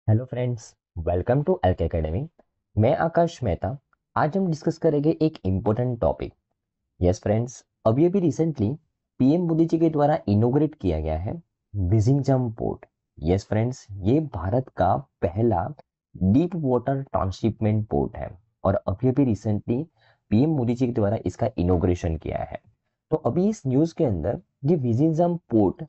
Hello friends, welcome to LK academy. मैं आकाश मेहता। आज हम डिस्कस करेंगे एक इम्पोर्टेंट टॉपिक। यस फ्रेंड्स, अभी अभी रिसेंटली पीएम मोदी जी के द्वारा इनोग्रेट किया गया है विजिंगजम पोर्ट। यस फ्रेंड्स, ये भारत का पहला डीप वाटर ट्रांसशिपमेंट पोर्ट है और अभी अभी रिसेंटली पीएम मोदी जी के द्वारा इसका इनोग्रेशन किया है। तो अभी इस न्यूज के अंदर ये विजिंगजम पोर्ट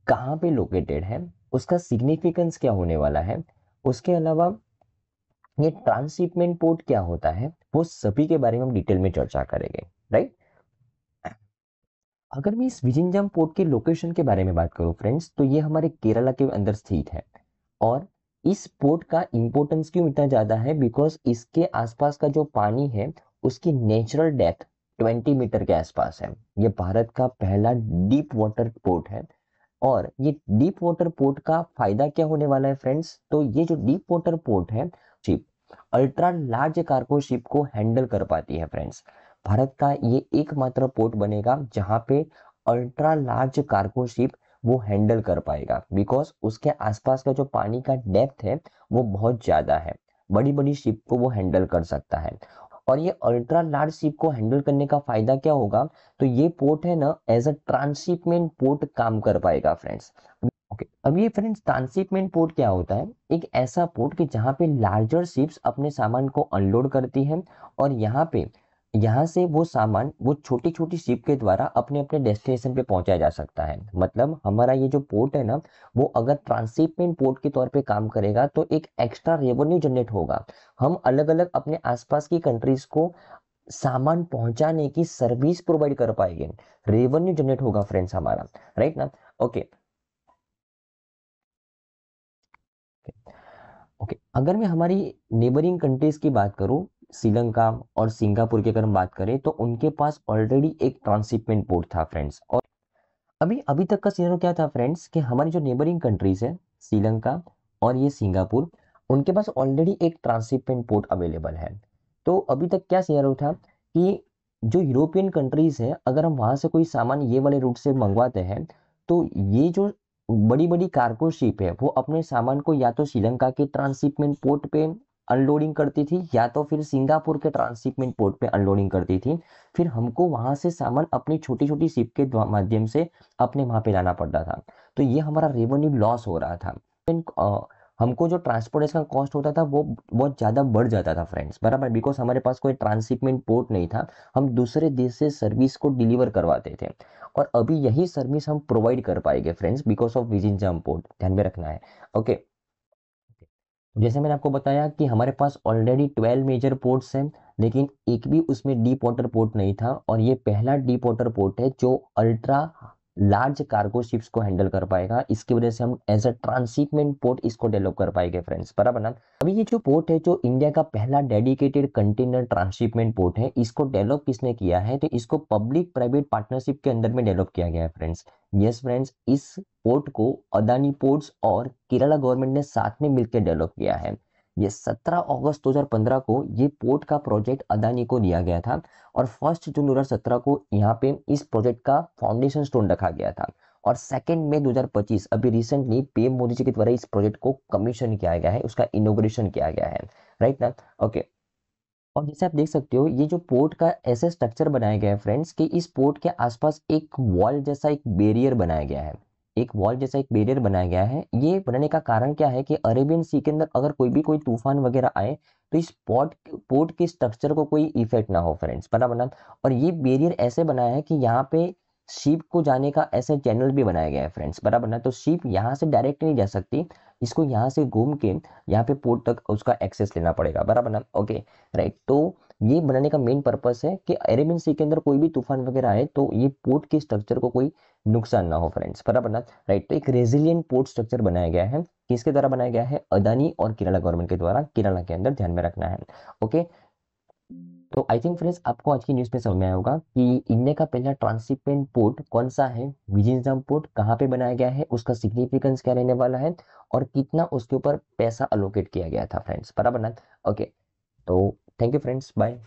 कहाँ पे लोकेटेड है, उसका सिग्निफिकेंस क्या होने वाला है, उसके अलावा ये ट्रांसशिपमेंट पोर्ट क्या होता है, वो सभी के बारे में हम डिटेल में चर्चा करेंगे। राइट। अगर मैं इस विजिंजम पोर्ट के लोकेशन के बारे में बात करूं फ्रेंड्स, तो ये हमारे केरला के अंदर स्थित है। और इस पोर्ट का इंपॉर्टेंस क्यों इतना ज्यादा है, बिकॉज इसके आसपास का जो पानी है उसकी नेचुरल डेप्थ 20 मीटर के आसपास है। ये भारत का पहला डीप वाटर पोर्ट है। और ये डीप वाटर पोर्ट का फायदा क्या होने वाला है फ्रेंड्स, तो ये जो डीप वाटर पोर्ट है, ship ultra large cargo ship को हैंडल कर पाती है फ्रेंड्स। भारत का ये एकमात्र पोर्ट बनेगा जहां पे अल्ट्रा लार्ज कार्गो शिप वो हैंडल कर पाएगा, बिकॉज उसके आसपास का जो पानी का डेप्थ है वो बहुत ज्यादा है। बड़ी बड़ी शिप को वो हैंडल कर सकता है। और ये अल्ट्रा लार्ज शिप को हैंडल करने का फायदा क्या होगा, तो ये पोर्ट है ना, एज अ ट्रांसशिपमेंट पोर्ट काम कर पाएगा फ्रेंड्स। ओके, अब ये फ्रेंड्स ट्रांसशिपमेंट पोर्ट क्या होता है? एक ऐसा पोर्ट कि जहाँ पे लार्जर शिप्स अपने सामान को अनलोड करती हैं और यहाँ से वो सामान वो छोटी छोटी शिप के द्वारा अपने अपने डेस्टिनेशन पे पहुंचाया जा सकता है। मतलब हमारा ये जो पोर्ट है ना, वो अगर ट्रांसशिपमेंट पोर्ट के तौर पे काम करेगा तो एक एक्स्ट्रा रेवेन्यू जनरेट होगा। हम अलग अलग अपने आसपास की कंट्रीज को सामान पहुंचाने की सर्विस प्रोवाइड कर पाएंगे। रेवेन्यू जनरेट होगा फ्रेंड्स हमारा। राइट ना? ओके। ओके, अगर मैं हमारी नेबरिंग कंट्रीज की बात करूं, श्रीलंका और सिंगापुर की अगर हम बात करें, तो उनके पास ऑलरेडी एक ट्रांसशिपमेंट पोर्ट था फ्रेंड्स। और अभी अभी तक का सिनेरियो क्या था फ्रेंड्स, कि हमारी जो नेबरिंग कंट्रीज है, श्रीलंका और ये सिंगापुर, उनके पास ऑलरेडी एक ट्रांसशिपमेंट पोर्ट अवेलेबल है। तो अभी तक क्या सिनेरियो था कि जो यूरोपियन कंट्रीज है, अगर हम वहां से कोई सामान ये वाले रूट से मंगवाते हैं, तो ये जो बड़ी बड़ी कार्गो शिप है वो अपने सामान को या तो श्रीलंका के ट्रांसशिपमेंट पोर्ट पे अनलोडिंग करती थी, या तो फिर सिंगापुर के ट्रांसशिपमेंट पोर्ट पे अनलोडिंग करती थी। फिर हमको वहां से सामान अपनी छोटी छोटी शिप के माध्यम से अपने वहां पे लाना पड़ता था। तो ये हमारा रेवेन्यू लॉस हो रहा था। हमको जो ट्रांसपोर्टेशन का कॉस्ट होता था वो बहुत ज्यादा बढ़ जाता था फ्रेंड्स, बराबर, बिकॉज हमारे पास कोई ट्रांसशिपमेंट पोर्ट नहीं था। हम दूसरे देश से सर्विस को डिलीवर करवाते थे। और अभी यही सर्विस हम प्रोवाइड कर पाएंगे friends, because of Vizhinjam port. ध्यान में रखना है। ओके। जैसे मैंने आपको बताया कि हमारे पास ऑलरेडी 12 मेजर पोर्ट्स हैं, लेकिन एक भी उसमें डीप वाटर पोर्ट नहीं था। और ये पहला डीप वाटर पोर्ट है जो अल्ट्रा लार्ज कार्गो शिप्स को हैंडल कर पाएगा। इसकी वजह से हम एज अ ट्रांसशिपमेंट पोर्ट इसको डेवलप कर पाएंगे फ्रेंड्स, बराबर ना? अभी ये जो पोर्ट है, जो इंडिया का पहला डेडिकेटेड कंटेनर ट्रांसशिपमेंट पोर्ट है, इसको डेवलप किसने किया है, तो इसको पब्लिक प्राइवेट पार्टनरशिप के अंदर में डेवलप किया गया है फ्रेंड्स। यस फ्रेंड्स, इस पोर्ट को अदानी पोर्ट्स और केरला गवर्नमेंट ने साथ में मिलकर डेवलप किया है। ये 17 अगस्त 2015 को ये पोर्ट का प्रोजेक्ट अदानी को दिया गया था। और 1 जून 2017 को यहाँ पे इस प्रोजेक्ट का फाउंडेशन स्टोन रखा गया था। और 2 मई 2025 अभी रिसेंटली पीएम मोदी जी के द्वारा इस प्रोजेक्ट को कमीशन किया गया है, उसका इनोग्रेशन किया गया है। राइट ना? ओके। और जैसे आप देख सकते हो, ये जो पोर्ट का ऐसे स्ट्रक्चर बनाया गया है फ्रेंड्स, कि इस पोर्ट के आसपास एक वॉल जैसा एक बैरियर बनाया गया है। एक वॉल जैसा एक बैरियर बनाया गया है। ये बनाने का कारण क्या है कि अरेबियन सी के अंदर अगर कोई तूफान वगैरह आए, तो इस पोर्ट के स्ट्रक्चर को कोई इफेक्ट ना हो फ्रेंड्स, बराबर ना? और ये बैरियर ऐसे बनाया है कि यहाँ पे शिप को जाने का ऐसे चैनल भी बनाया गया है फ्रेंड्स, बराबर ना? तो शिप यहाँ से डायरेक्ट नहीं जा सकती, इसको यहाँ से घूम के यहाँ पे पोर्ट तक उसका एक्सेस लेना पड़ेगा, बराबर ना? ओके। राइट। तो ये बनाने का मेन पर्पस है कि अरेबियन सी के अंदर कोई भी तूफान वगैरह आए तो ये पोर्ट के स्ट्रक्चर को कोई नुकसान ना हो फ्रेंड्स, बराबर ना? राइट। तो एक रेजिलियंट पोर्ट स्ट्रक्चर बनाया गया है। किसके द्वारा बनाया गया है? अदानी और केरला गवर्नमेंट के द्वारा, केरला के अंदर, ध्यान में रखना है। ओके। तो आई थिंक फ्रेंड्स, आपको आज की न्यूज़ में समझ में आया होगा कि इंडिया का पहला ट्रांसशिपमेंट पोर्ट कौन सा है, विजिंजम पोर्ट कहाँ पे बनाया गया है, उसका सिग्निफिकेंस क्या रहने वाला है, और कितना उसके ऊपर पैसा अलोकेट किया गया था फ्रेंड्स, बराबर ना? ओके। तो थैंक यू फ्रेंड्स, बाय।